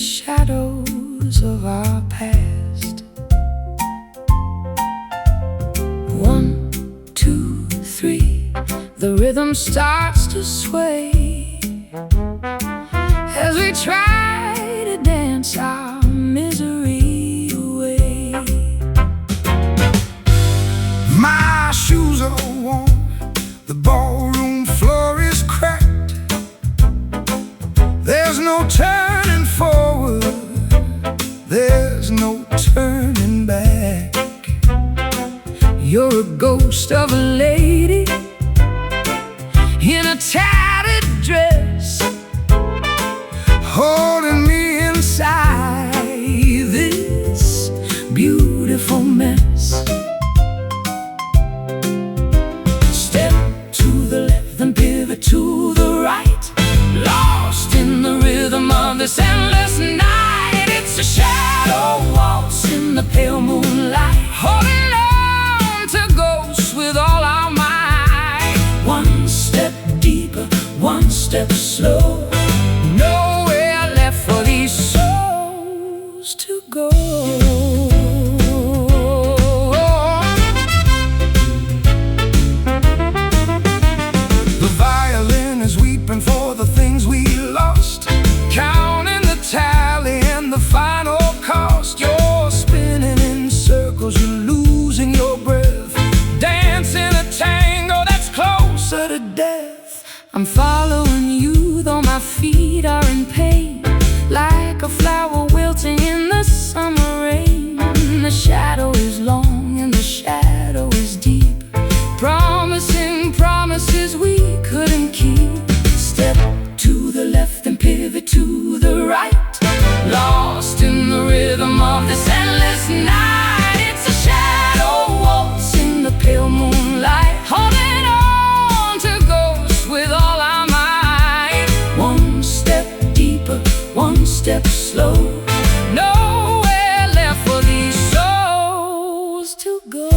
shadows of our past. 1, 2, 3, the rhythm starts to sway as we try to dance our misery away. My shoes are worn, the ballroom floor is cracked. There's no turning forward, there's no turning back. You're a ghost of a lady in a tattered dress, holding me inside this beautiful mess. Step to the left, then pivot to the right, lost in the rhythm of this endless night. It's a shadow waltz in the pale moonlight, holding on to ghosts with all our might. One step deeper, one step slow, nowhere left for these souls to go. The violin is weeping for the things we lost, counting the tally and the final cost. You're spinning in circles, you're losing your breath, dancing a tango that's closer to death. I'm following you, though my feet are in pain, like a flower wilting in the summer rain. The shadow is long and the shadow is deep, promising promises we couldn't keep. Step to the left and pivot to the right, lost in the rhythm of this endless night. It's a shadow waltz in the pale moonlight, holding on to ghosts with all our might. One step deeper, one step slow, nowhere left for these souls to go.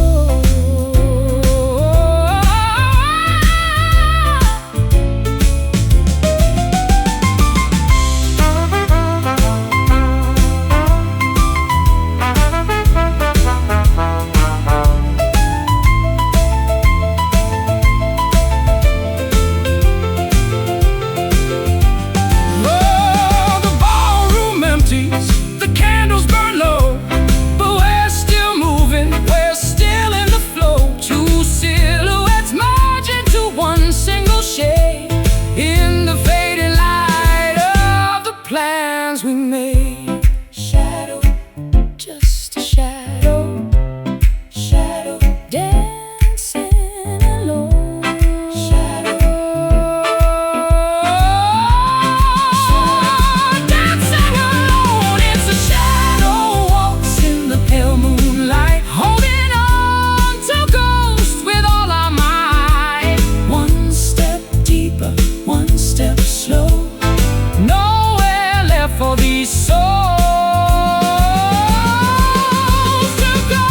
We made shadow, just a shadow, shadow dancing alone, shadow dancing alone. It's a shadow waltz in the pale moonlight, holding on to ghosts with all our might. One step deeper, one step slow, for these souls to go.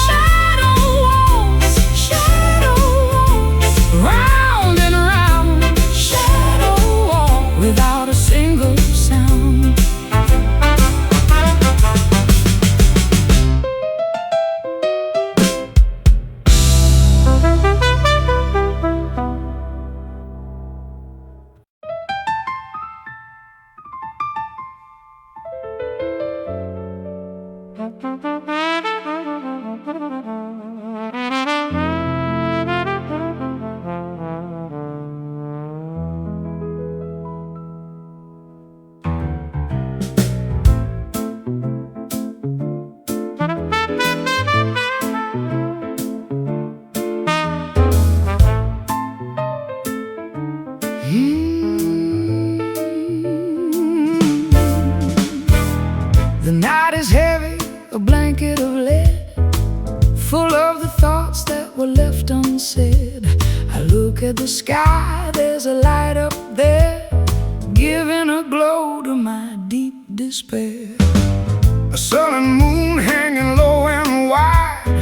Shadow waltz, round and round. Shadow walk without a single sound. The night is heavy, a blanket of lead, full of the thoughts that were left unsaid. I look at the sky, there's a light up there, giving a glow to my deep despair. A sullen moon hanging low and wide,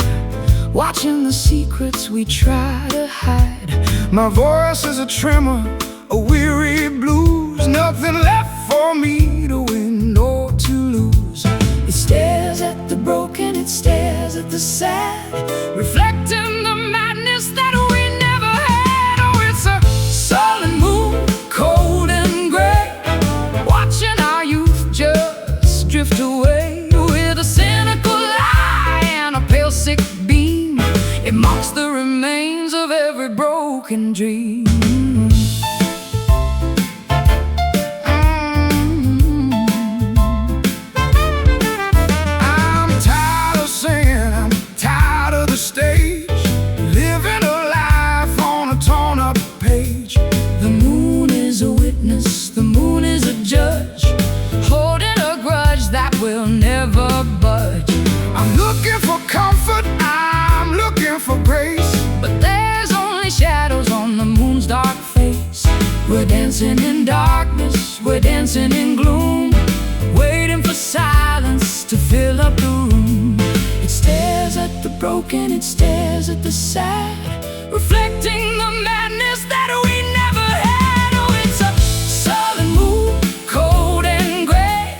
watching the secrets we try to hide. My voice is a tremor, a weary blues, no nothing left for me to win or to lose. It stares at the broken, it stares at the sad, reflecting the madness that we never had. Oh, it's a sullen moon, cold and gray, watching our youth just drift away. With a cynical eye and a pale sick beam, it mocks the remains of every broken dream. I'm tired of singing, I'm tired of the stage, living a life on a torn up page. The moon is a witness, the moon is a judge, holding a grudge that will never budge. I'm looking for comfort, I'm looking for grace, but there's only shadows on the moon's dark face. we're dancing in darkness, we're dancing in gloom, waiting for silence to fill up the room. It stares at the broken, it stares at the sad, reflecting the madness that we never had. Oh, it's a sullen moon, cold and gray,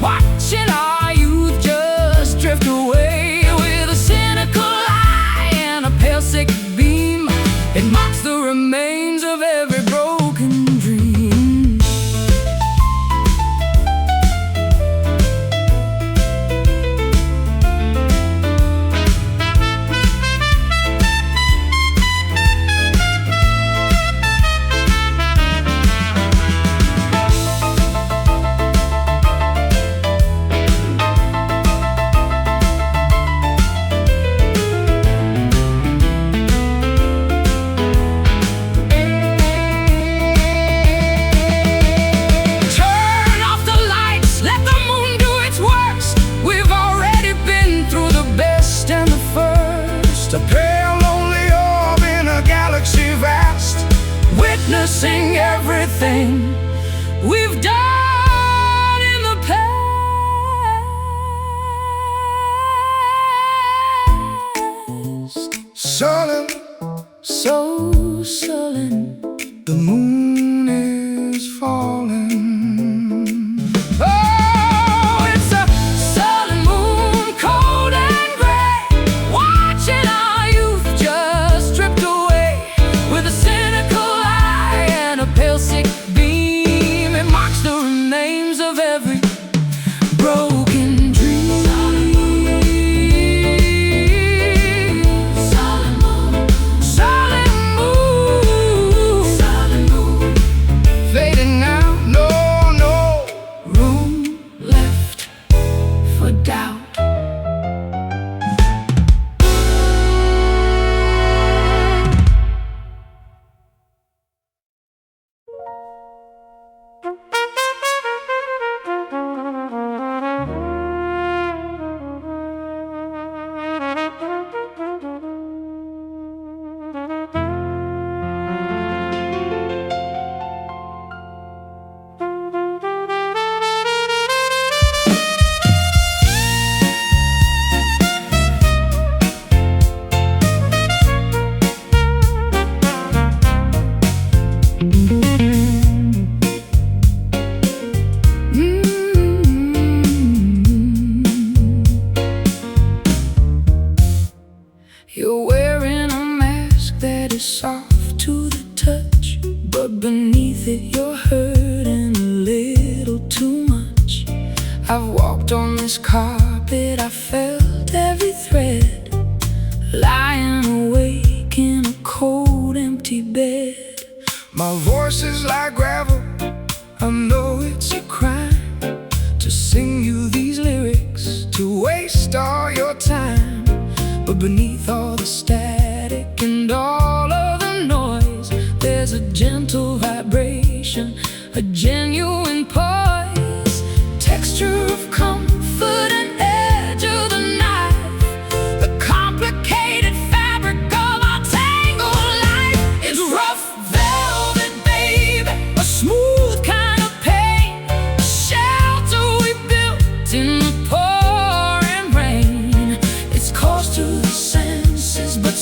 watching our youth just drift away. With a cynical eye and a pale sick beam, it mocks the remains of every broken dream. A pale, lonely orb in a galaxy vast, witnessing everything we've done in the past. Sullen, so sullen, the moon is falling. You're wearing a mask that is soft to the touch, but beneath it you're hurting a little too much. I've walked on this carpet, I felt every thread, lying awake in a cold, empty bed. My voice is like gravel, I know it's a crime to sing you these lyrics, to waste all your time. But beneath all the static and all of the noise, there's a gentle vibration, a genuine poise, texture of comfort and edge of the knife, the complicated fabric of our tangled life. It's rough velvet, baby, a smooth kind of pain, a shelter we built in the pouring rain. It's close to the senses, but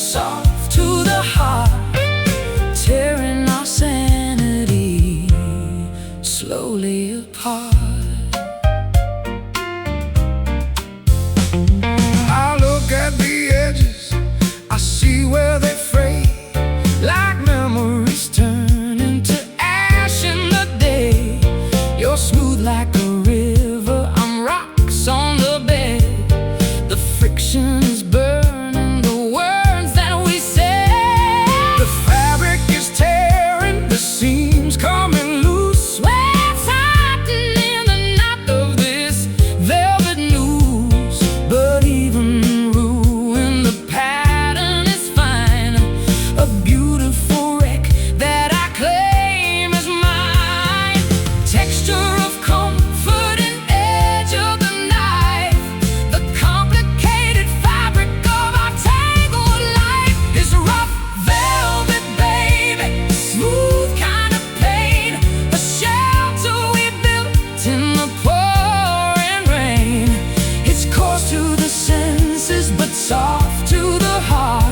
soft to the heart,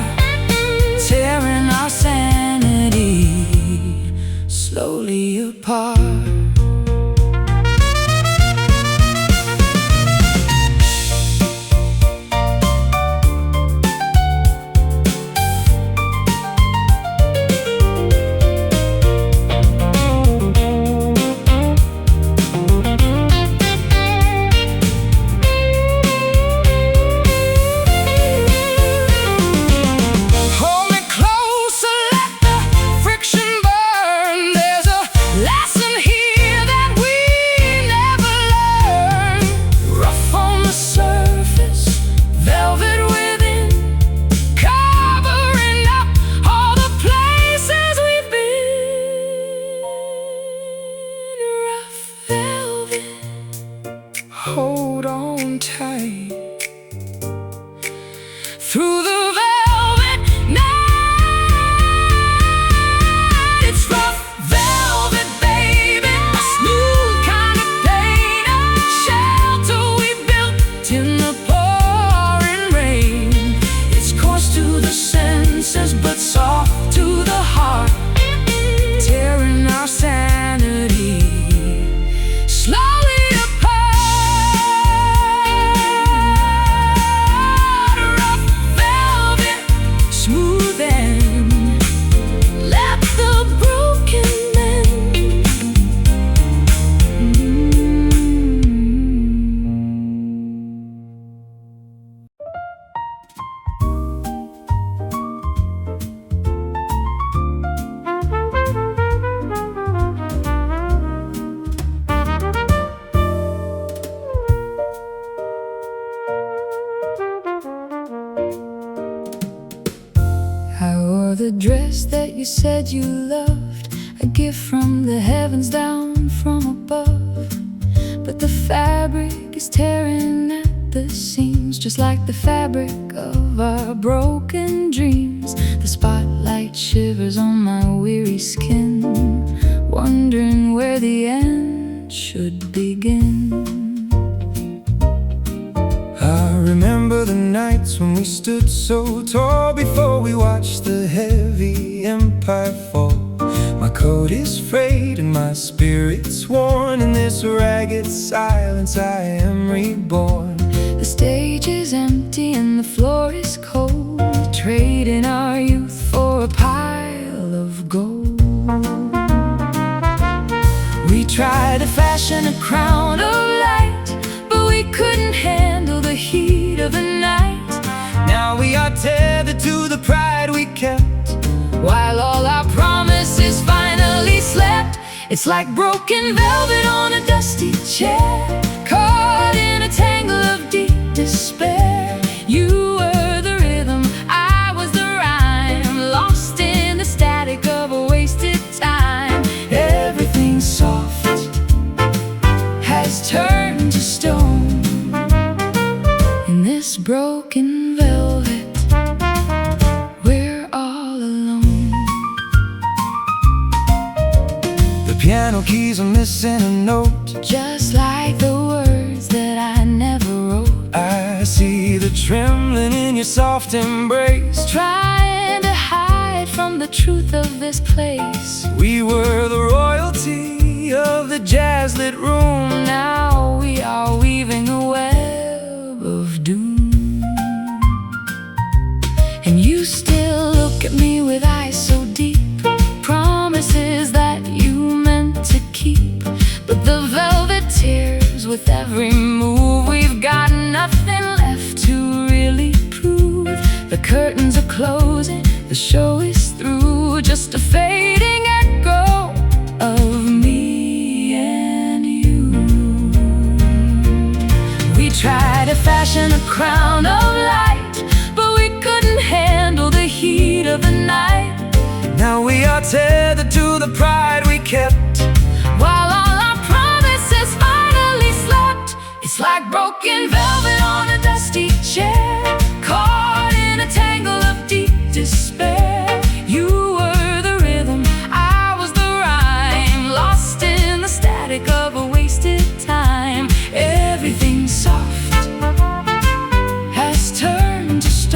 tearing our sanity slowly apart. Hold on tight through the velvet night. It's rough velvet, baby, a smooth kind of pain, a shelter we built in the pouring rain. It's coarse to the senses, but soft to the heart, tearing our sanity slowly apart. The dress that you said you loved, a gift from the heavens down from above. But the fabric is tearing at the seams, just like the fabric of our broken dreams. The spotlight shivers on my weary skin, wondering where the end should begin. I remember the nights when we stood so tall before we watched the heavy empire fall. My coat is frayed and my spirit's worn. In this ragged silence I am reborn. The stage is empty and the floor is cold, trading our youth for a pile of gold. We tried to fashion a crown of light, but we couldn't handle the heat of the night. Now we are tethered to the pride we kept, while all our promises finally slept. It's like broken velvet on a dusty chair, caught in a tangle of deep despair. You were the rhythm, I was the rhyme, lost in the static of a wasted time. Everything soft has turned to stone in this broken velvet. We're all alone. the piano keys are missing a note, Just like the words that I never wrote. I see the trembling in your soft embrace, Trying to hide from the truth of this place. we were the royalty of the jazz-lit room. Now we are weaving a web of doom, and you still look at me with eyes so deep, promises that you meant to keep. But the velvet tears with every move. We've got nothing left to really prove. The curtains are closing, the show is through, just a fading echo of me and you. We tried to fashion a crown of light, but we couldn't handle the heat of the night. Now we are tethered to the pride we kept, while all our promises finally slept. It's like broken velvet on a dusty chair, caught in a tangle of deep despair. You were the rhythm, I was the rhyme, lost in the static of a wasted time. Everything soft has turned to stone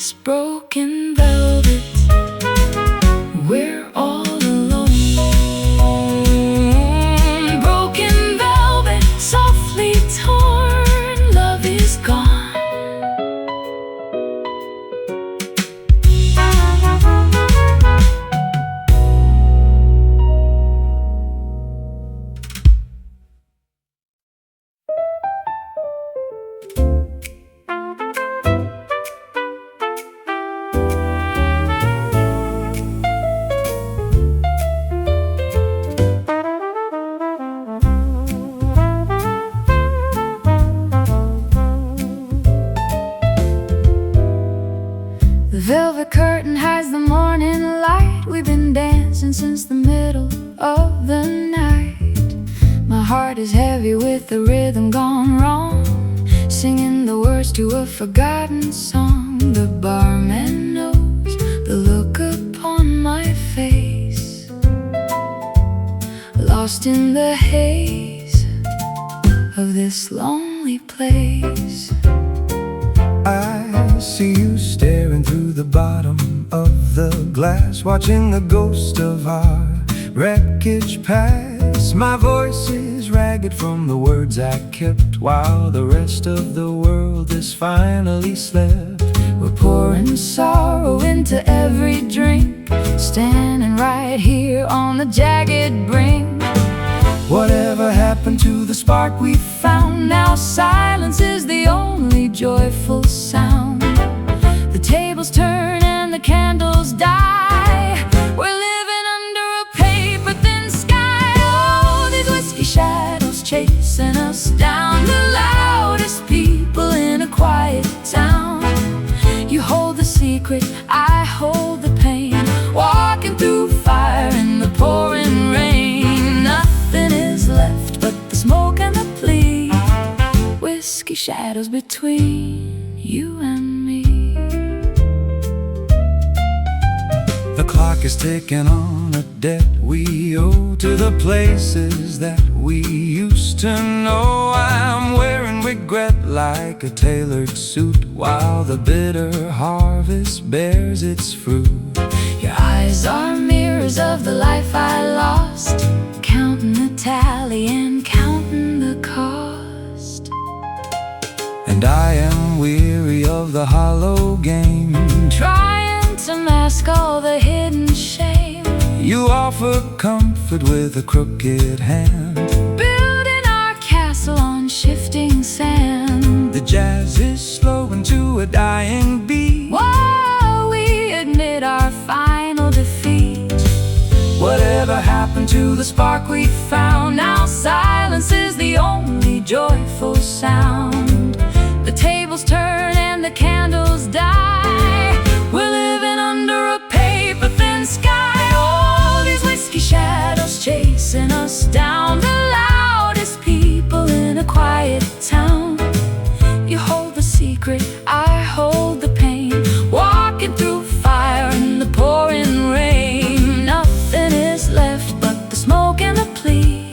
this broken velvet. We're all alone. Broken velvet, softly torn, love is gone. The velvet curtain hides the morning light. We've been dancing since the middle of the night. My heart is heavy with the rhythm gone wrong, singing the words to a forgotten song. The barman knows the look upon my face, lost in the haze of this lonely place. I see you staring through the bottom of the glass, watching the ghost of our wreckage pass. My voice is ragged from the words I kept, while the rest of the world has finally slept. We're pouring sorrow into every drink, standing right here on the jagged brink. Whatever happened to the spark we found? Now silence is the only joyful sound. The tables turn and the candles die. We're living under a paper-thin sky. Oh, these whiskey shadows chasing us down, the loudest people in a quiet town. You hold the secret, I hold the pain, walking through fire in the pouring rain. Nothing is left but the smoke and the plea, whiskey shadows between you and me. The clock is ticking on a debt we owe to the places that we used to know. I'm wearing regret like a tailored suit, while the bitter harvest bears its fruit. Your eyes are mirrors of the life I lost, counting the tally and counting the cost. And I am weary of the hollow game, trying to mask all the hidden shame. You offer comfort with a crooked hand, building our castle on shifting sand. The jazz is slowing to a dying beat, while we admit our final defeat. Whatever happened to the spark we found? Now silence is the only joyful sound. The tables turn and the candles die. We're living under a paper-thin sky. All these whiskey shadows chasing us down, the loudest people in a quiet town. You hold the secret, I hold the pain, walking through fire in the pouring rain. Nothing is left but the smoke and the plea,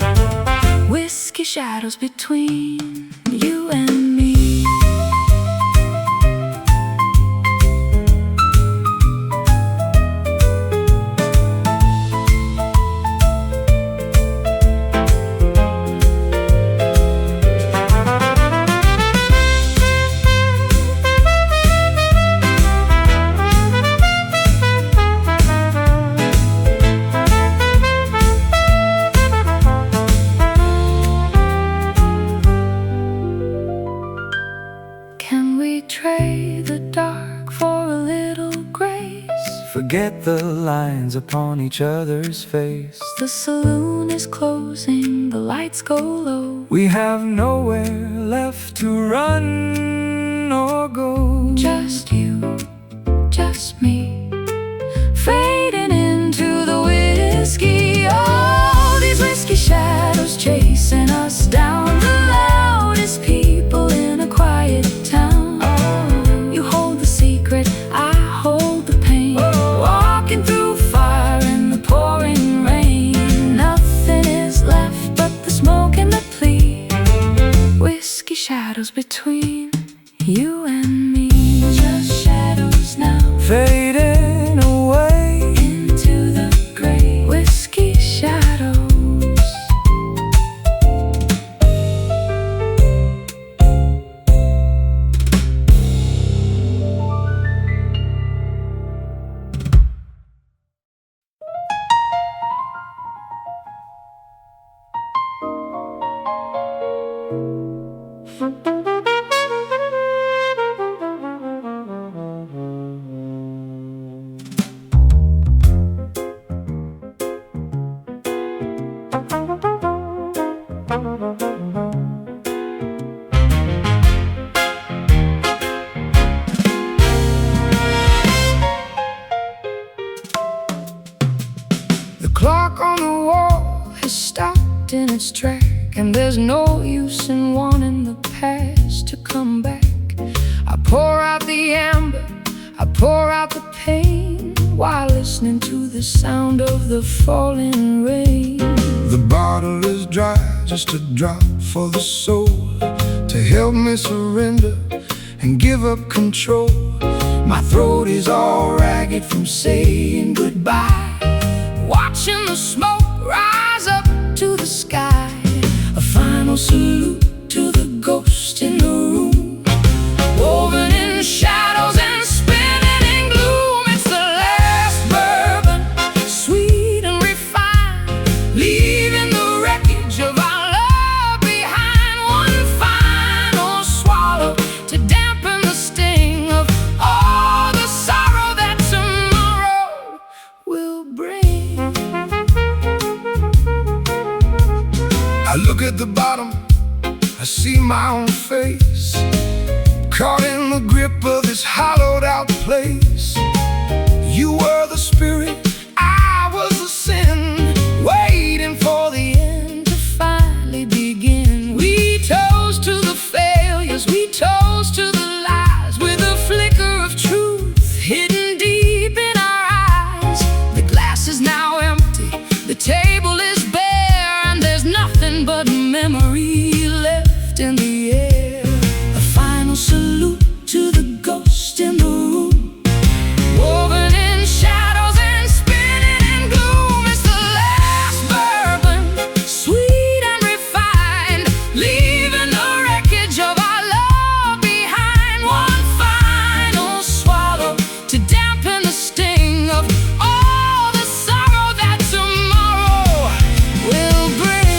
whiskey shadows between you and me. Trade the dark for a little grace, forget the lines upon each other's face. The saloon is closing, the lights go low. We have nowhere left to run or go. Just you, just me, fading into the whiskey. Oh, these whiskey shadows chasing us down, the loudest people in a quiet town. I hold the pain, walking through fire in the pouring rain. Nothing is left but the smoke and the plea, whiskey shadows between you and me. losing its track, and there's no use in wanting the past to come back. I pour out the amber, I pour out the pain, while listening to the sound of the falling rain. The bottle is dry, just a drop for the soul, to help me surrender and give up control. My throat is all ragged from saying goodbye, watching the smoke rise up to the sky. A final salute to the ghost in the room, woven in shadows and spinning in gloom. It's the last bourbon, sweet and refined, leaving the wreckage of our love behind. One final swallow to dampen the sting of all the sorrow that tomorrow will bring. I look at the bottom, I see my own face, caught in the grip of this hollowed out place. You were the spirit, I was the sin, waiting for the end to finally begin. We toast to the failures, we toast to the lies, with a flicker of truth hidden deep in our eyes. The glass is now empty, the table is bare, and there's nothing but memory left in the air. A final salute to the ghost in the room, woven in shadows and spinning in gloom. It's the last bourbon, sweet and refined, leaving the wreckage of our love behind. One final swallow to dampen the sting of all the sorrow that tomorrow will bring.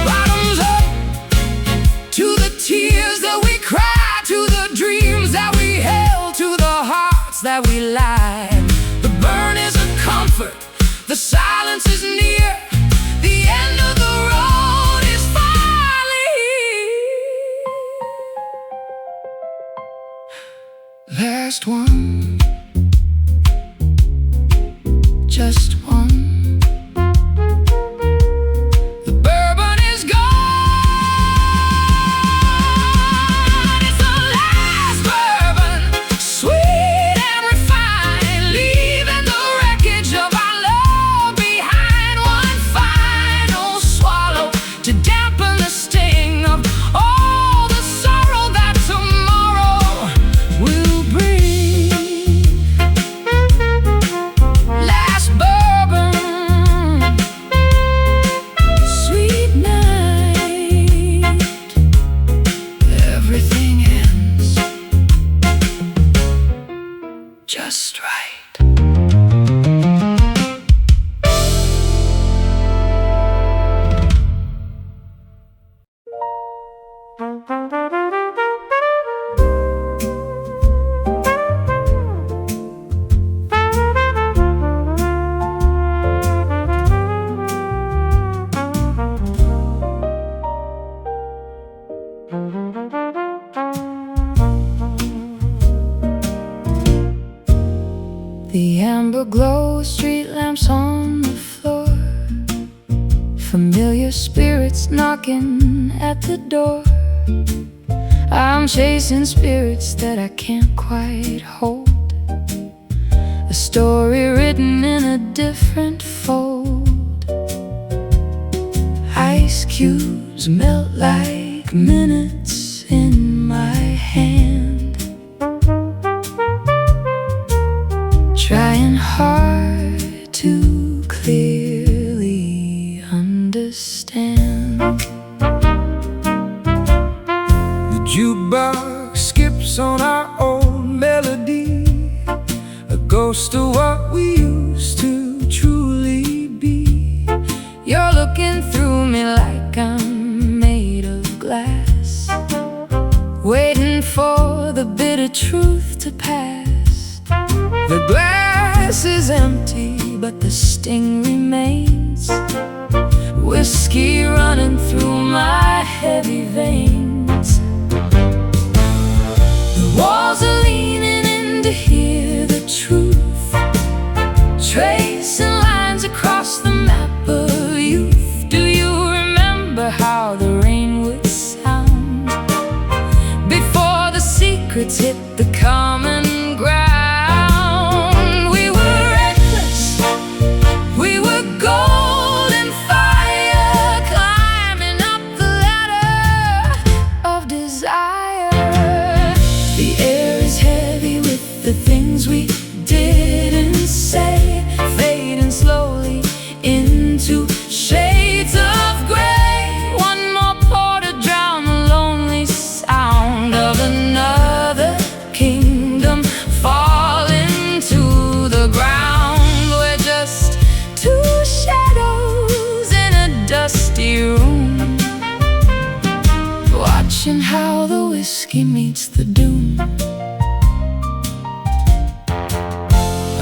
Bottoms up to the tears that we cry, to the dreams that we held, to the hearts that we lied. The burn is a comfort, the silence is near, the end of the road is finally here. Last one, just one. The bourbon is gone. It's the last bourbon, sweet and refined, leaving the wreckage of our love behind. One final swallow to dampen the sting of all the sorrow that tomorrow will bring. Last bourbon, sweet night, everything ends just right. The amber glow of street lamps on the floor, familiar spirits knocking at the door. I'm chasing spirits that I can't quite hold, a story written in a different fold. Ice cubes melt like minutes in my hand, trying hard to clearly understand. The jukebox skips on our old melody, a ghost of what we used to truly be. truth to pass. The glass is empty, but the sting remains. Whiskey running through my heavy veins. The walls are leaning in to hear the truth, tracing lines across the map of youth. Do you remember how the rain would sound before the secrets hit the common ground? We were reckless, we were golden fire, climbing up the ladder of desire. The air is heavy with the things we didn't say, fading slowly into shades of gray. One more pour to drown the lonely sound of another kingdom falling to the ground. We're just two shadows in a dusty room, watching how the whiskey meets the doom.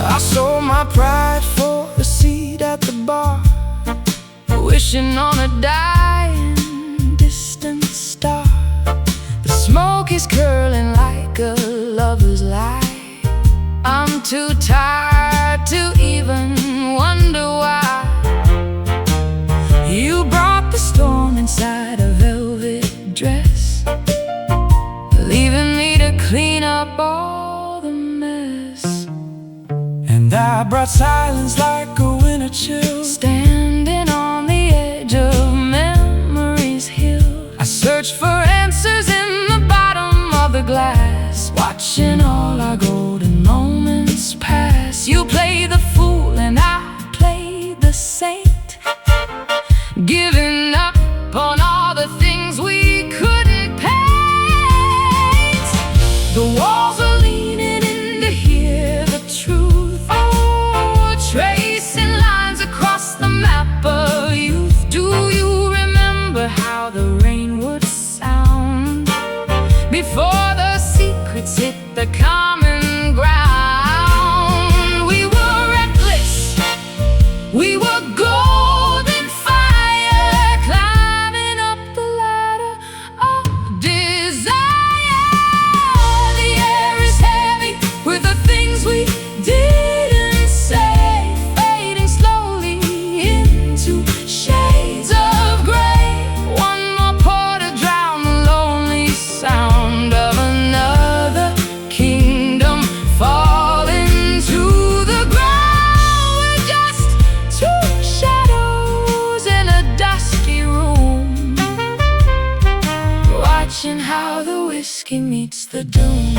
I sold my pride for a seat at the bar, wishing on a dying, distant star. The smoke is curling like a lover's lie. I'm too tired to even wonder why. You brought the storm inside a velvet dress, leaving me to clean up all the mess. And I brought silence like a winter chill, standing on the edge of memory's hill. I searched for answers in the bottom of the glass, watching all our golden moments pass. You played the fool and I played the saint, giving up on all the things we couldn't paint. The walls are leaning in to hear the truth, tracing lines across the map of youth. Do you remember how the rain would sound before the secrets hit the common ground? We were reckless, we were golden fire, climbing up the ladder of desire. The air is heavy with the things we didn't say, fading slowly into shades of gray. One more pour to drown the lonely sound of another kingdom falling to the ground. We're just two shadows in a dusty room, watching how the whiskey meets the doom.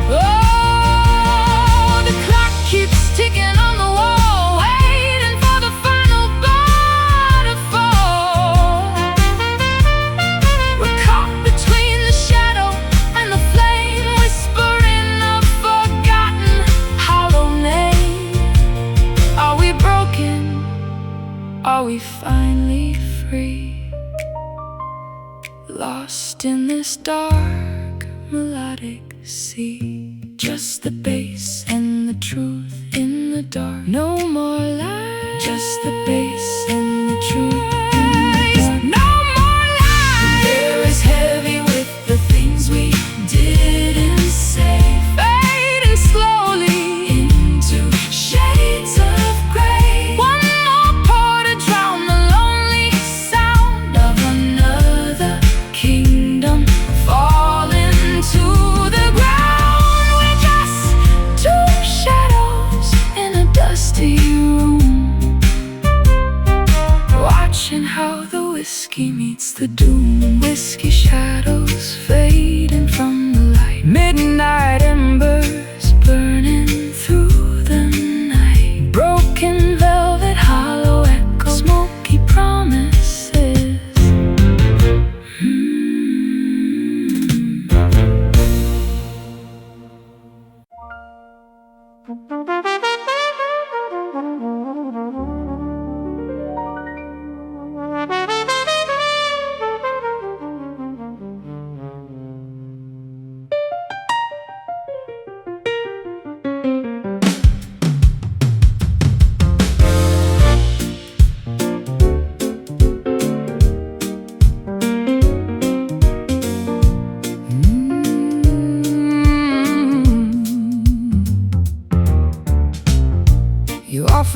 Oh, the clock keeps ticking on the wall, waiting for the final bar to fall. We're caught between the shadow and the flame, whispering a forgotten hollow name. Are we broken? Are we finally free? Lost in this dark melodic sea, just the bass and the truth in the dark. No more lies, just the bass and the truth in the dark. No more lies. The air is heavy with the things we didn't say, fading slowly into shades of gray. One more pour to drown the lonely sound of another kingdom falling to the ground. We're just two shadows in a dusty room, watching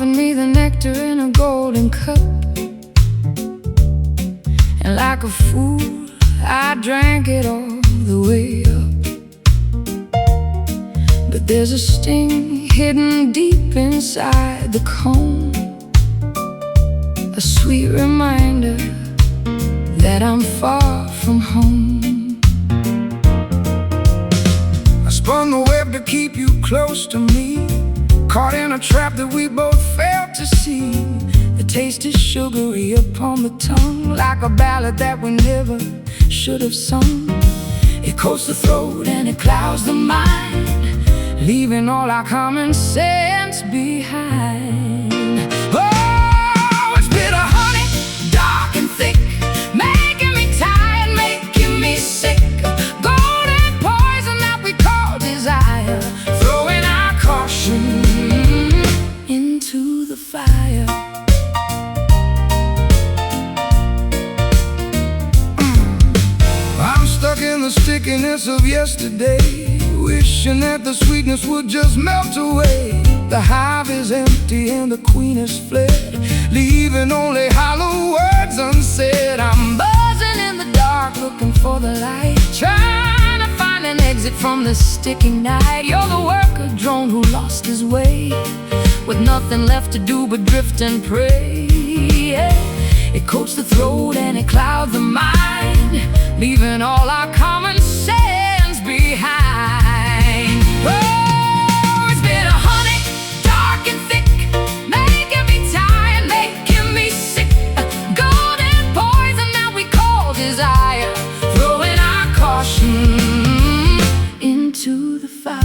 offered me the nectar in a golden cup, and like a fool, I drank it all the way up. But there's a sting hidden deep inside the cone, a sweet reminder that I'm far from home. I spun the web to keep you close to me, caught in a trap that we both failed to see. The taste is sugary upon the tongue, like a ballad that we never should have sung. It coats the throat and it clouds the mind, leaving all our common sense behind. Oh, it's bitter honey, dark and thick, making me tired, making me sick. Golden poison that we call desire, throwing our caution into the fire. I'm stuck in the stickiness of yesterday, wishing that the sweetness would just melt away. The hive is empty and the queen has fled, leaving only hollow words unsaid. I'm buzzing in the dark, looking for the light, trying to find an exit from the sticking night. You're the worker drone who lost his way, with nothing left to do but drift and pray. It coats the throat and it clouds the mind, leaving all our common sense behind. Oh, it's bitter honey, dark and thick, making me tired, making me sick. Golden poison that we call desire, throwing our caution into the fire.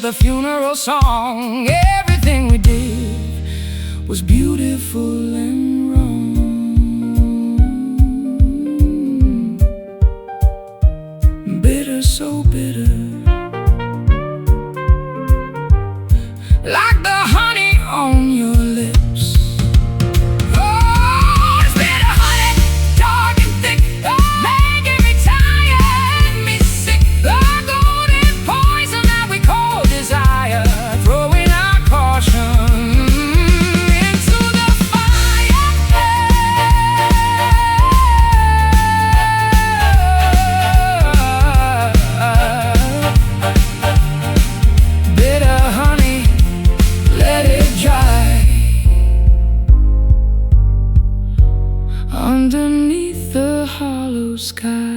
A funeral song, everything we did was beautiful and wrong. Bitter, so bitter, like the honey on your lips. Oh, it's bitter honey, dark and thick, making me tired, me sick. The golden poison that we call desire, throwing our caution into the fire. Bitter honey, let it dry underneath the hollow sky.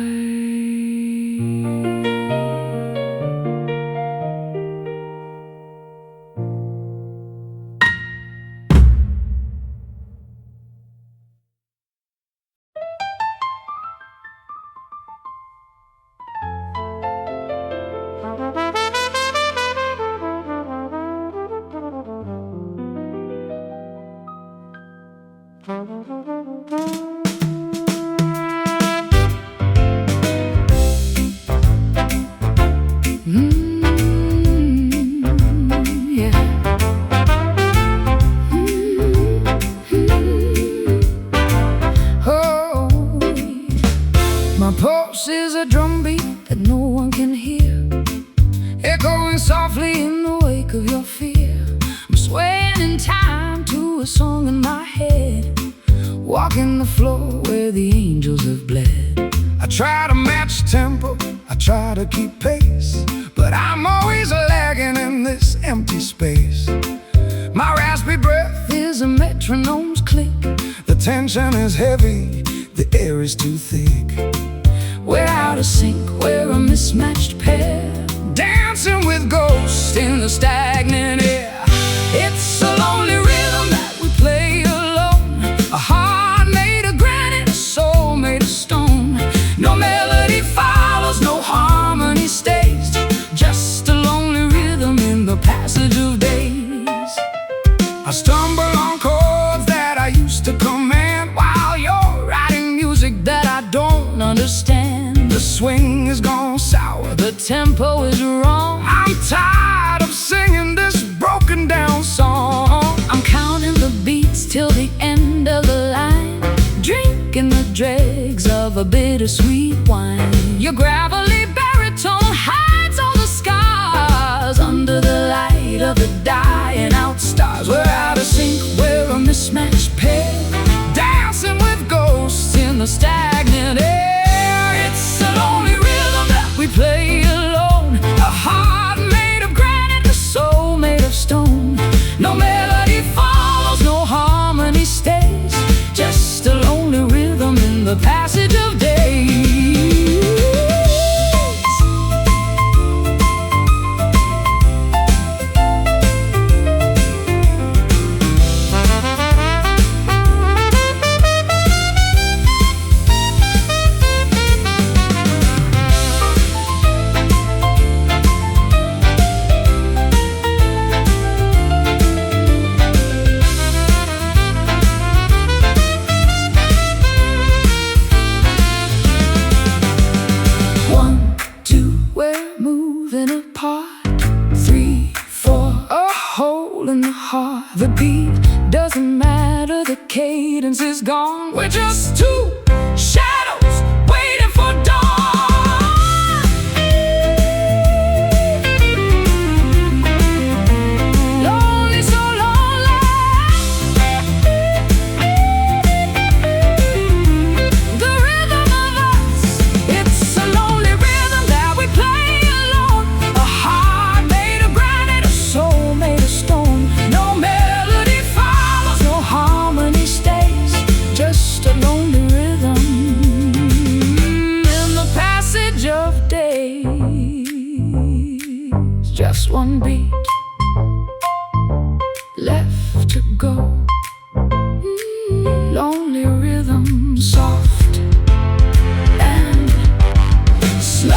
My pulse is a drumbeat that no one can hear, echoing softly in the wake of your fear. I'm swaying in time to a song in my head, walking the floor where the angels have bled. I try to match tempo, I try to keep pace, but I'm always lagging in this empty space. My raspy breath is a metronome's click, the tension is heavy, the air is too thick. We're out of sync, we're a mismatched pair, dancing with ghosts in the stagnant air. It's a lonely rhythm that we play alone, a heart made of granite, a soul made of stone. No melody follows, no harmony stays, command while you're writing music that I don't understand. The swing is gone sour, the tempo is wrong. I'm tired of singing this broken down song. I'm counting the beats till the end of the line, drinking the dregs of a bittersweet wine. Your gravelly baritone hides all the scars under the light of the dying out stars. We're out of sync, we're a mismatched pair, dancing with ghosts in the stagnant air. It's a lonely rhythm that we play alone, a heart made of granite, a soul made of stone. No melody follows, no harmony stays, just a lonely rhythm in the passage of days. The beat doesn't matter, the cadence is gone. We're just two shadows waiting for dawn. Lonely, so lonely. The rhythm of us, it's a lonely rhythm that we play alone. A heart made of granite, a soul made of stone. No melody follows, no harmony stays, just a lonely rhythm in the passage of days. Just one beat left to go. Lonely rhythm, soft and slow.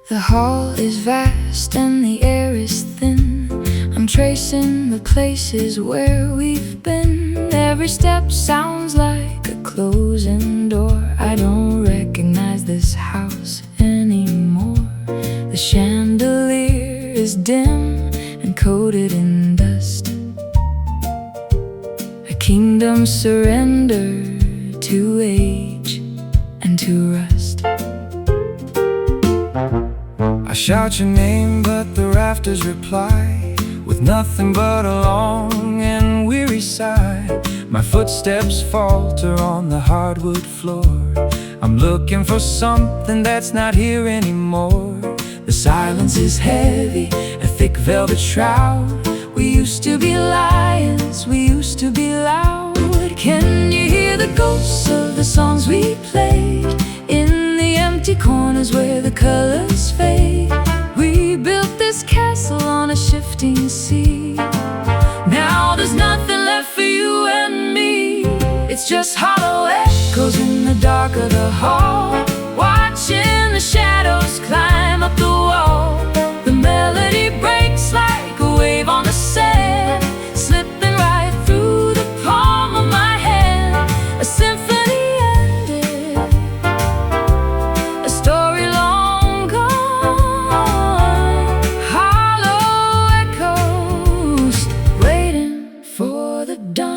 The hall is vast and the air is thin. I'm tracing the places where we've been. Every step sounds like a closing door. I don't recognize this house anymore. The chandelier is dim and coated in dust. A kingdom surrendered to age and to rust. I shout your name, but the rafters reply with nothing but a long and weary sigh. My footsteps falter on the hardwood floor. I'm looking for something that's not here anymore. The silence is heavy, a thick velvet shroud. We used to be lions, we used to be loud. Can you hear the ghosts of the songs we played in the empty corners where the colors fade? We built this castle on a shifting sea. Now there's nothing left for you and me. It's just hollow echoes in the dark of the hall, watching the shadows climb up the wall. The melody breaks like a wave on the sand, slipping right through the palm of my hand. A symphony ended, a story long gone. Hollow echoes waiting for the dawn.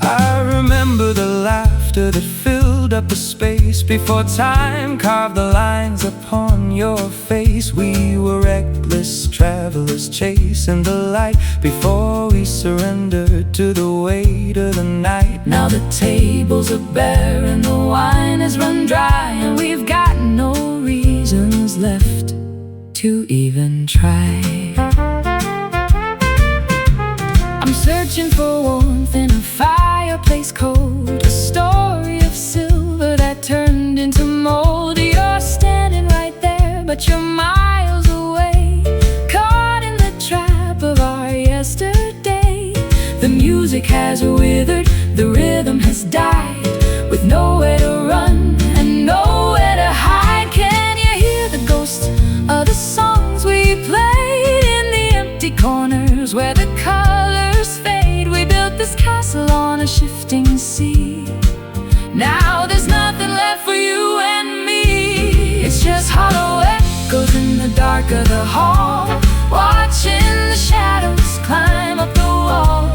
I remember the laughter that filled up a space before time carved the lines upon your face. peace. We were reckless travelers chasing the light before we surrendered to the weight of the night. Now the tables are bare and the wine has run dry, and we've got no reasons left to even try. I'm searching for warmth in a fireplace cold, a story of silver that turned into mold. You're standing right there, but you're miles away, caught in the trap of our yesterday. The music has withered, the rhythm has died, with nowhere to run and nowhere to hide. Can you hear the ghosts of the songs we played in the empty corners where the colors fade? We built this castle on a shifting sea. Now there's nothing left for you and me. It's just hollow echoes in the dark of the hall, watching the shadows climb up the wall.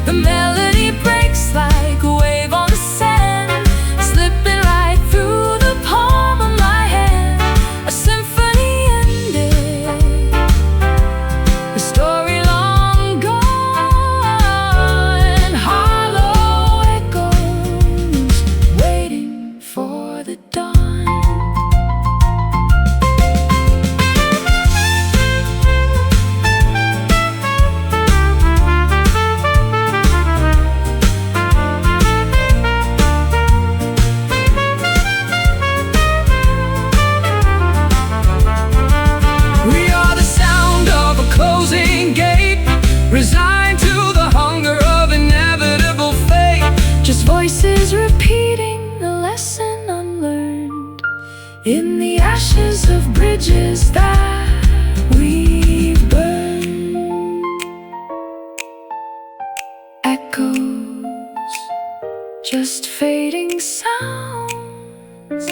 The melody breaks like a wave on the sand, slipping right through the palm of my hand. A symphony ended, a story long gone. Hollow echoes waiting for the dawn. Resigned to the hunger of inevitable fate. Just voices repeating the lesson unlearned in the ashes of bridges that we've burned. Echoes, just fading sounds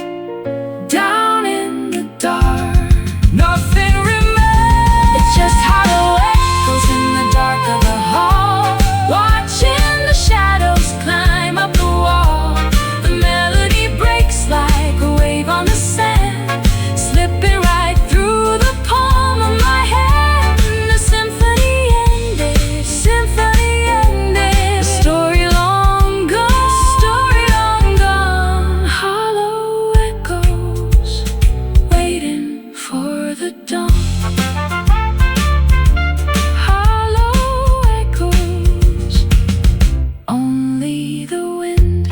down in the dark. Nothing remains. It's just hollow echoes in the dark of the hall, watching the shadows climb up the wall. The melody breaks like a wave on the sand, slipping right through the palm of my hand. The symphony ended, symphony ended. A story long gone, story long gone. Hollow echoes waiting for the dawn. Only the wind,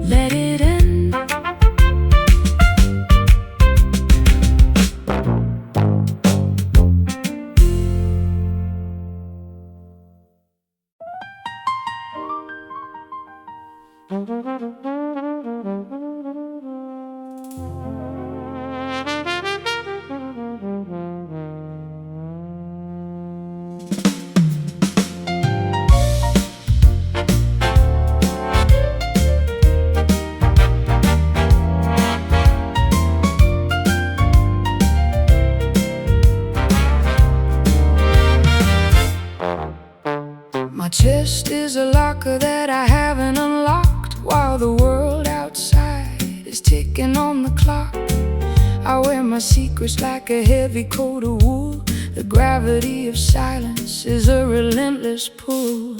let it end. My chest is a locker that I haven't unlocked, while the world outside is ticking on the clock. I wear my secrets like a heavy coat of wool. The gravity of silence is a relentless pull.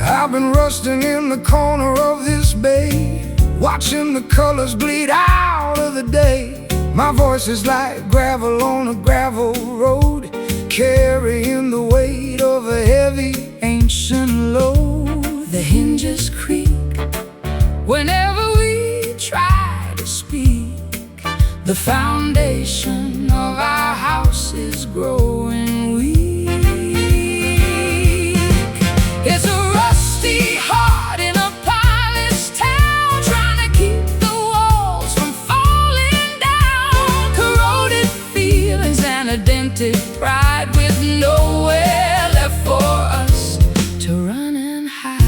I've been rusting in the corner of this bay, watching the colors bleed out of the day. My voice is like gravel on a gravel road, carrying the weight of a heavy ancient load. The hinges creak whenever we try to speak. The foundation of our house is growing weak. It's a rusty heart in a polished town, trying to keep the walls from falling down. Corroded feelings and a dented pride, with nowhere left for us to run and hide.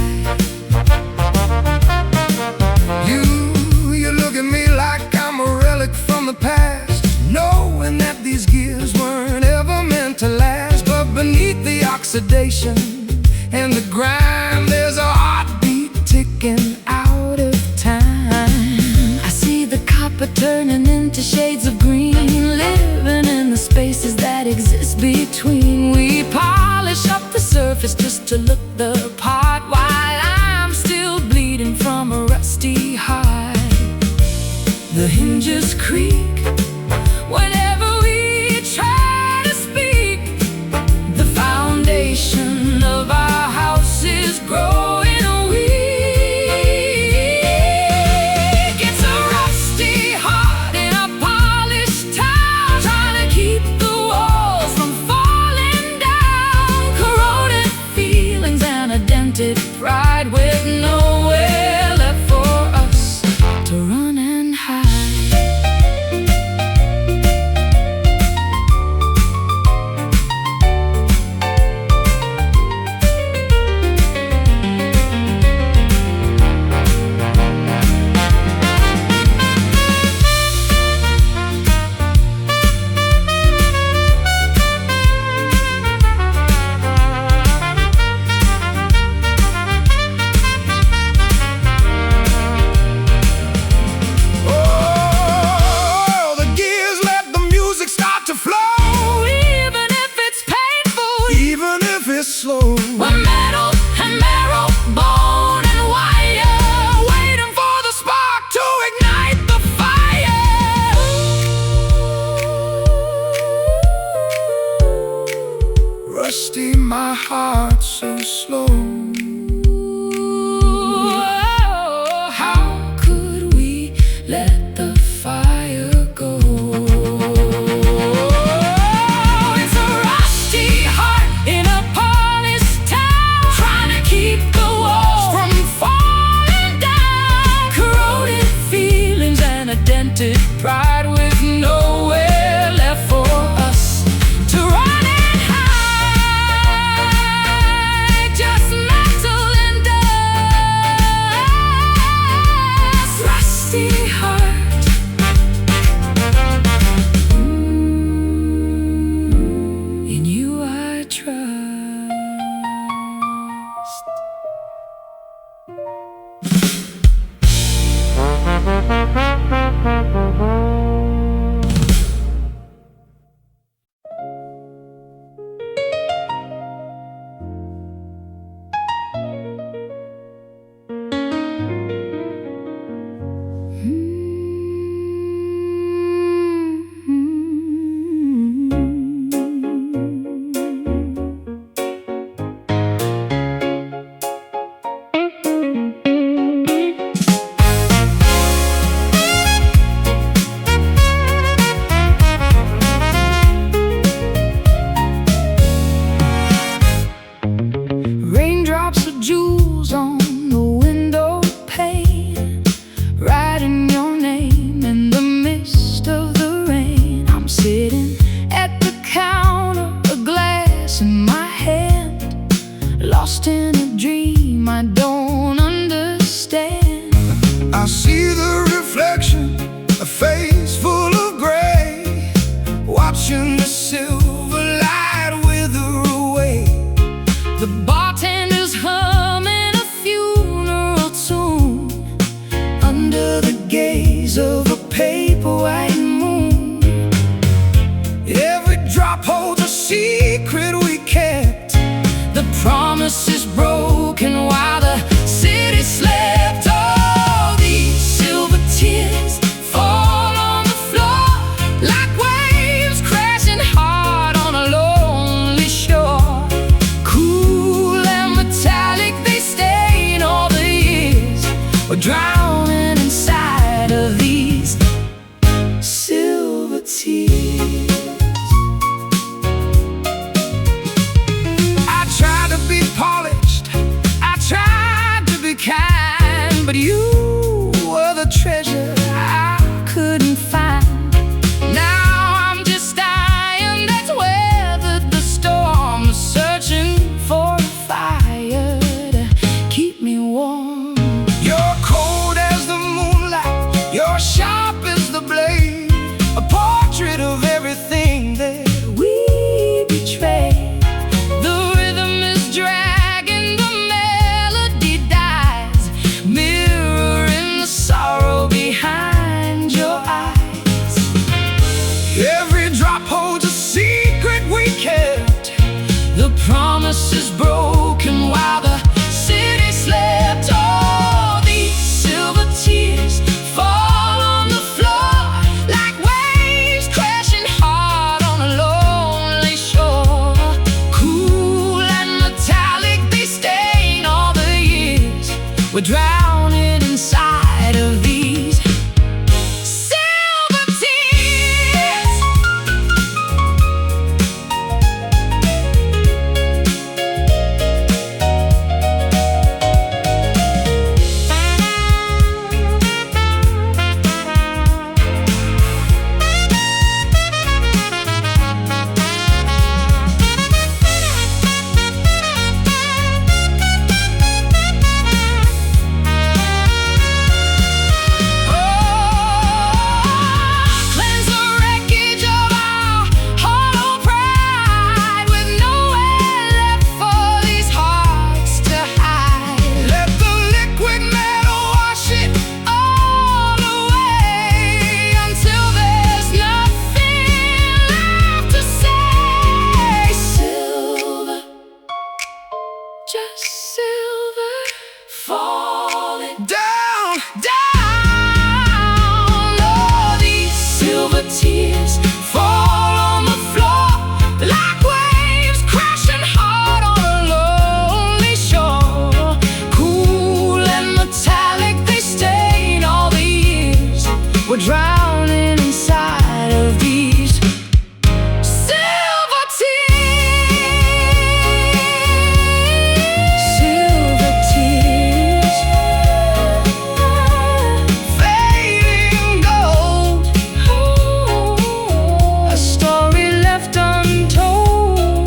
You look at me like I'm a relic from the past, knowing that these gears weren't ever meant to last. But beneath the oxidation and the grime, there's a heartbeat ticking out of time. I see the copper but turning into shades of green, living in the spaces that exist between. We polish up the surface just to look the part, while I'm still bleeding from a rusty heart. The hinges creak whenever we try to speak. The foundation of our house is growing weak. It's a rusty heart in a polished town, trying to keep the walls from falling down. Corroded feelings and a dented pride, with nowhere left for us to run and hide. Slow. We're metal and marrow, bone and wire, waiting for the spark to ignite the fire. Rusty, my heart so slow. How could we let the fire go? It's a rusty heart in a pride, with nowhere left for us to run and hide. Just metal and dust, rusty heart. In you I trust. Lost in a dream I don't understand. I see the reflection, a face full of gray, watching the silver light wither away. The bartender's humming a funeral tune under the gaze of a paper white moon. Every drop holds a secret we kept. The promise is broken while the city slept. All these silver tears fall on the floor like waves crashing hard on a lonely shore. Cool and metallic they stain all the years. We're drowning inside of these silver tears. Polished, I tried to be kind, but you were the treasure I couldn't find. Now I'm just dying, that's weathered the storm, searching for a fire to keep me warm. Your cold We're drowning inside of these silver tears. We're drowning inside of these silver tears. Silver tears, fading gold, a story left untold.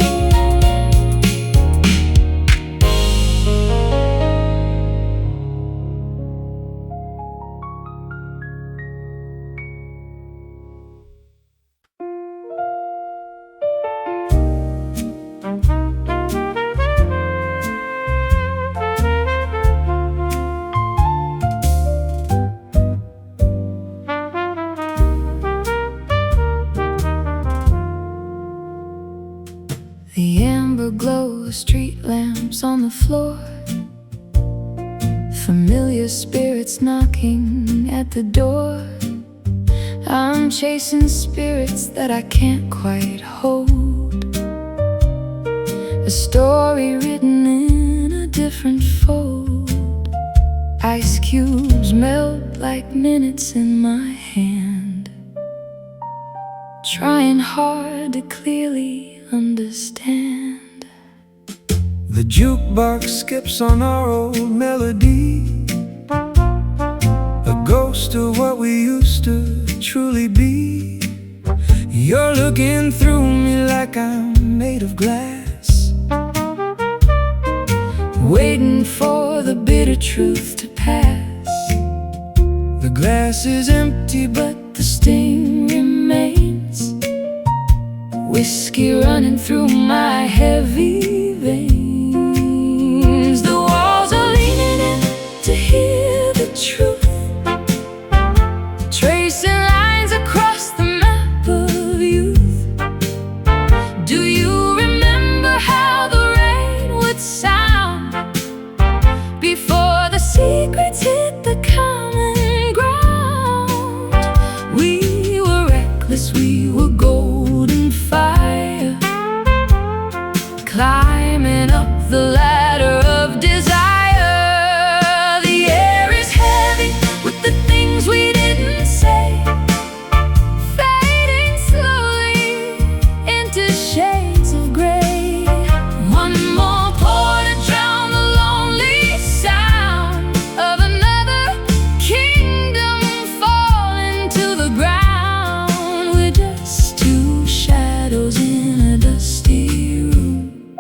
The amber glow of street lamps on the floor, familiar spirits knocking at the door. I'm chasing spirits that I can't quite hold, a story written in a different fold. Ice cubes melt like minutes in my hand, trying hard to clearly understand. The jukebox skips on our old melody, a ghost of what we used to truly be. You're looking through me like I'm made of glass, Waiting for the bitter truth to pass. the glass is empty but The sting remains, whiskey running through my heavy veins. The walls are leaning in to hear the truth, tracing lines across the map of youth. Do you remember how the rain would sound before the secrets hit the common ground? We were reckless, we were golden fire, climbing up the ladder of desire. The air is heavy with the things we didn't say, fading slowly into shades of gray. One more pour to drown the lonely sound of another kingdom falling to the ground. We're just two shadows in a dusty room,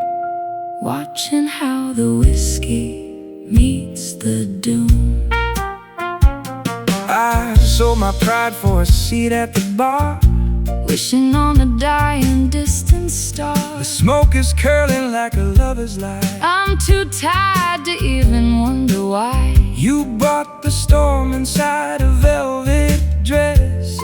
watching how the whiskey meets the doom. I sold my pride for a seat at the bar. Wishing on a dying distant star. The smoke is curling like a lover's lie. I'm too tired to even wonder why. You brought the storm inside a velvet dress,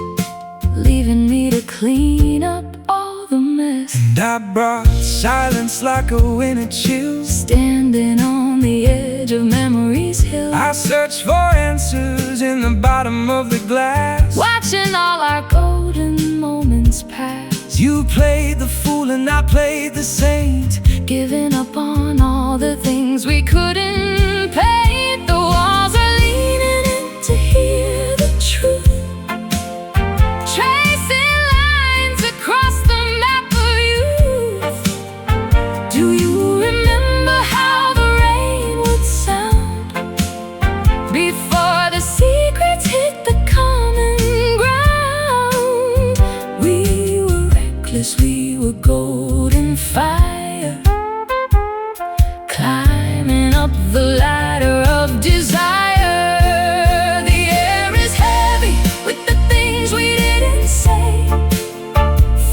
Leaving me to clean up all the mess. and I brought silence like a winter chill. Standing on the edge of memory's hill, I search for answers in the bottom of the glass. watching all our golden moments pass. You played the fool and I played the saint, Giving up on all the things we couldn't paint. The the ladder of desire. The air is heavy with the things we didn't say,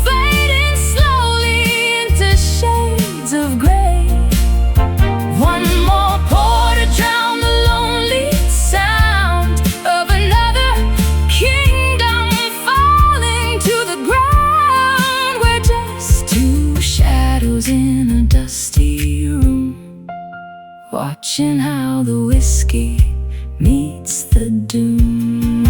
fading slowly into shades of gray. One more pour to drown the lonely sound of another kingdom falling to the ground. We're just two shadows in a dusty room, watching how the whiskey meets the doom.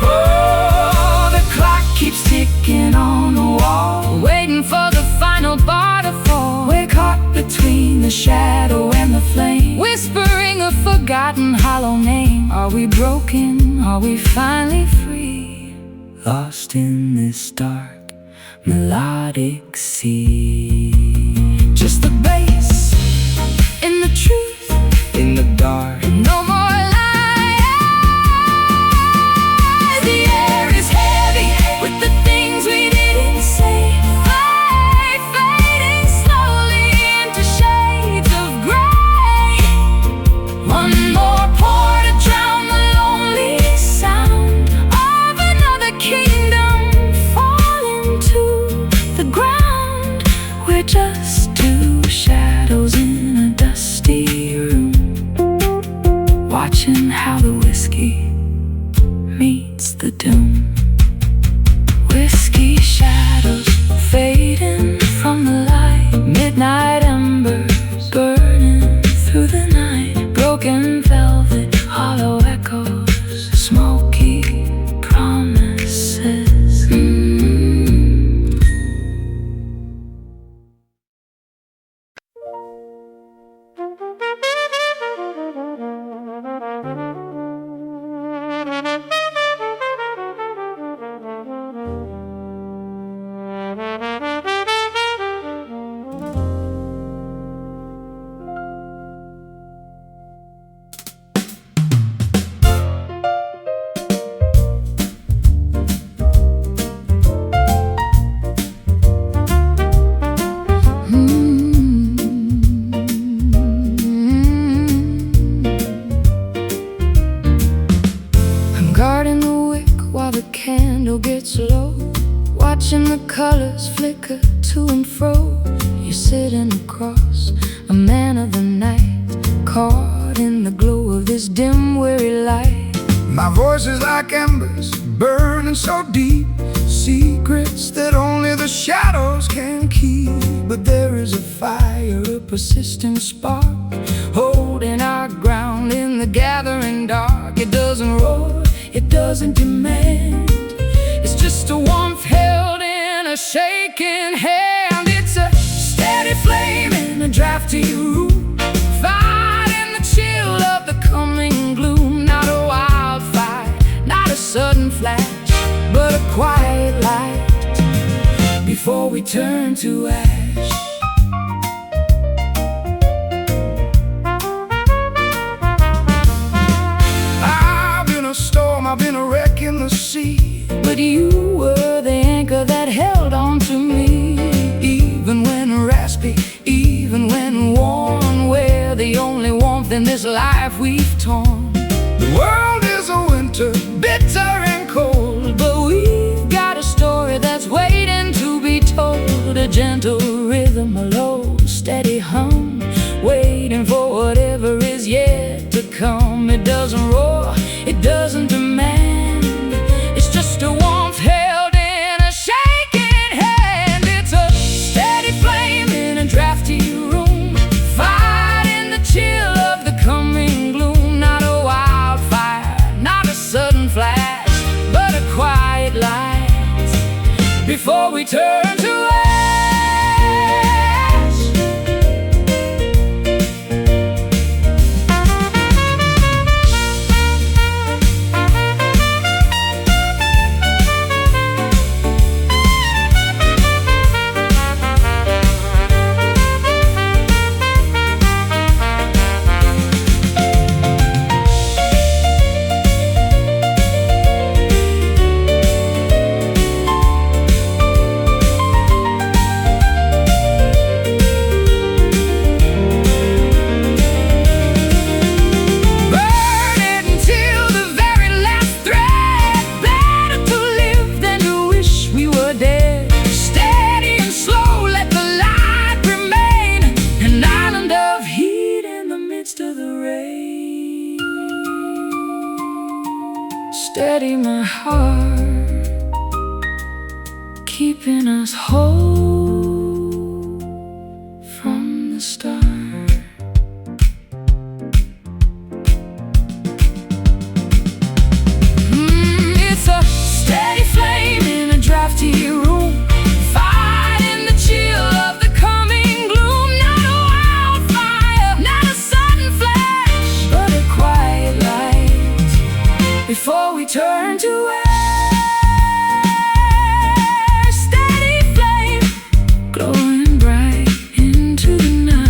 Oh, the clock keeps ticking on the wall, waiting for the final bar to fall. We're caught between the shadow and the flame, whispering a forgotten hollow name. Are we broken? Are we finally free? Lost in this dark melodic sea. Just the bass in the truth, in the dark. No more lies. The air is heavy with the things we didn't say, fading slowly into shades of gray. One more pour to drown the lonely sound of another kingdom falling to the ground. We're just two shadows in a dusty room, watching how the whiskey meets the doom. Whiskey shadows fading from the light, midnight embers burning through the night. Broken velvet, hollow echoes, smoky promises. I'm guarding the wick while the candle gets low, watching the colors flicker to and fro. You're sitting across, a man of the night, caught in the glow of this dim, weary light. My voice is like embers, burning so deep, secrets that only the shadows can keep. But there is a fire, a persistent spark, holding our ground in the gathering dark. It doesn't roar, it doesn't demand, it's just a warmth held in a shaking hand. It's a steady flame in a drafty room, fighting the chill of the coming gloom. Not a wildfire, not a sudden flash, but a quiet light before we turn to ash. I've been a storm, I've been a wreck in the sea, but you were the anchor that held on to me. Even when raspy, even when worn, we're the only warmth in this life we've torn. The world is a winter, bitter and cold, but we've got a story that's waiting to be told. A gentle rhythm, a low, steady hum, waiting for whatever is yet to come. It doesn't roar, it doesn't demand, it's just a warmth held in a shaking hand. It's a steady flame in a drafty room, fighting the chill of the coming gloom. Not a wildfire, not a sudden flash, but a quiet light before we turn to ash. keeping us whole from the start. It's a steady flame in a drafty room, fighting the chill of the coming gloom. Not a wildfire, not a sudden flash, but a quiet light before we turn to air. Steady flame, glowing bright into the night.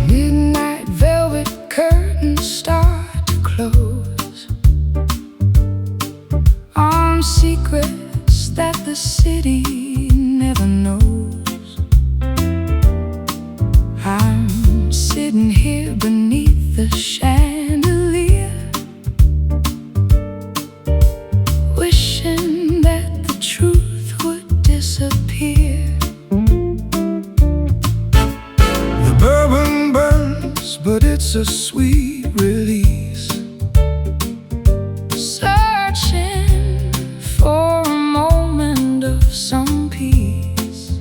Midnight velvet curtains start to close on secrets that the city never knows. I'm sitting here beneath the chandelier, wishing that the truth would disappear. The bourbon burns, but it's a sweet release. Searching for a moment of some peace.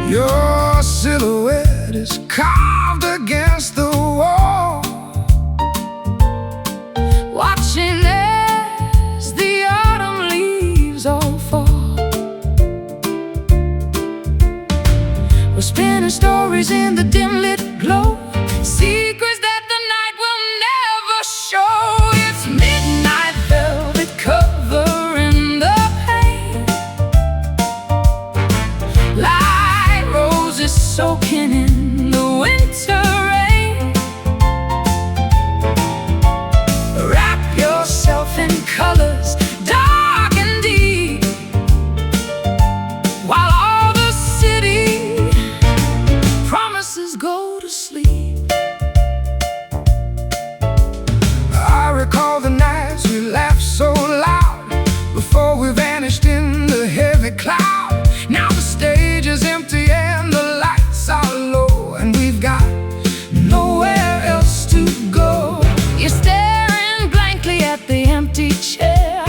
Your silhouette is carved against the wall, Watching as the autumn leaves all fall. We're spinning stories in the dim lit glow, secrets that the night will never show. It's midnight velvet covering the pain, like roses soaking in the winter rain. Wrap yourself in colors dark and deep, while all the city promises go to sleep. I recall the nights we laughed so loud before we vanished in the heavy cloud. Now the stage is empty and the lights are low, and we've got nowhere else to go. You're staring blankly at the empty chair,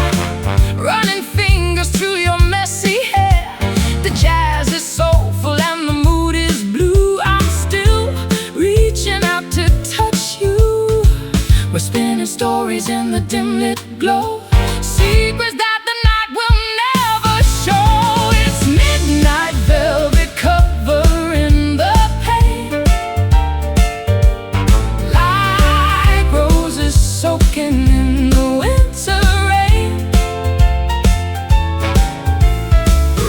running fingers through your messy hair. The jazz is soulful and the mood is blue. I'm still reaching out to touch you. We're spinning stories in the dim lit glow, secrets that the night will never show. It's midnight velvet covering the pain, like roses soaking in the winter rain.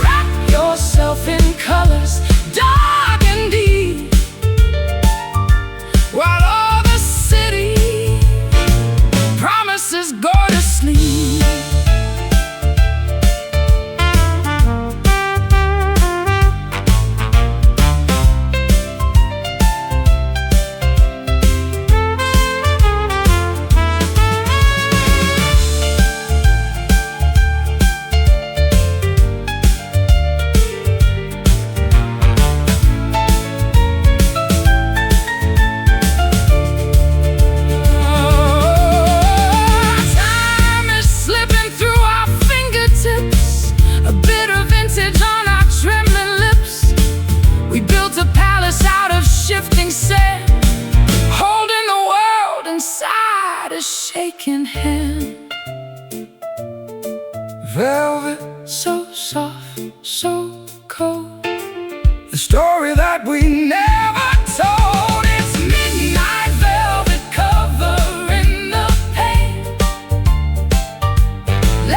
Wrap yourself in colors dark and deep, While all the city promises go to sleep. Time is slipping through our fingertips, a bit of vintage on our trembling lips. We built a palace out of shifting sand, holding the world inside a shaking hand. velvet, So soft, so cold, the story that we never told. it's midnight velvet covering the pain,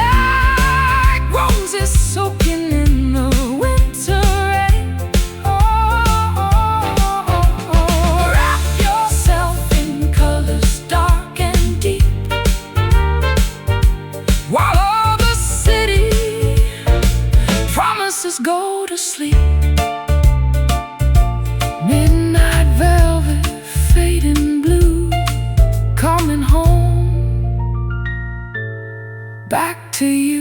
like roses soaking in the winter rain. to you.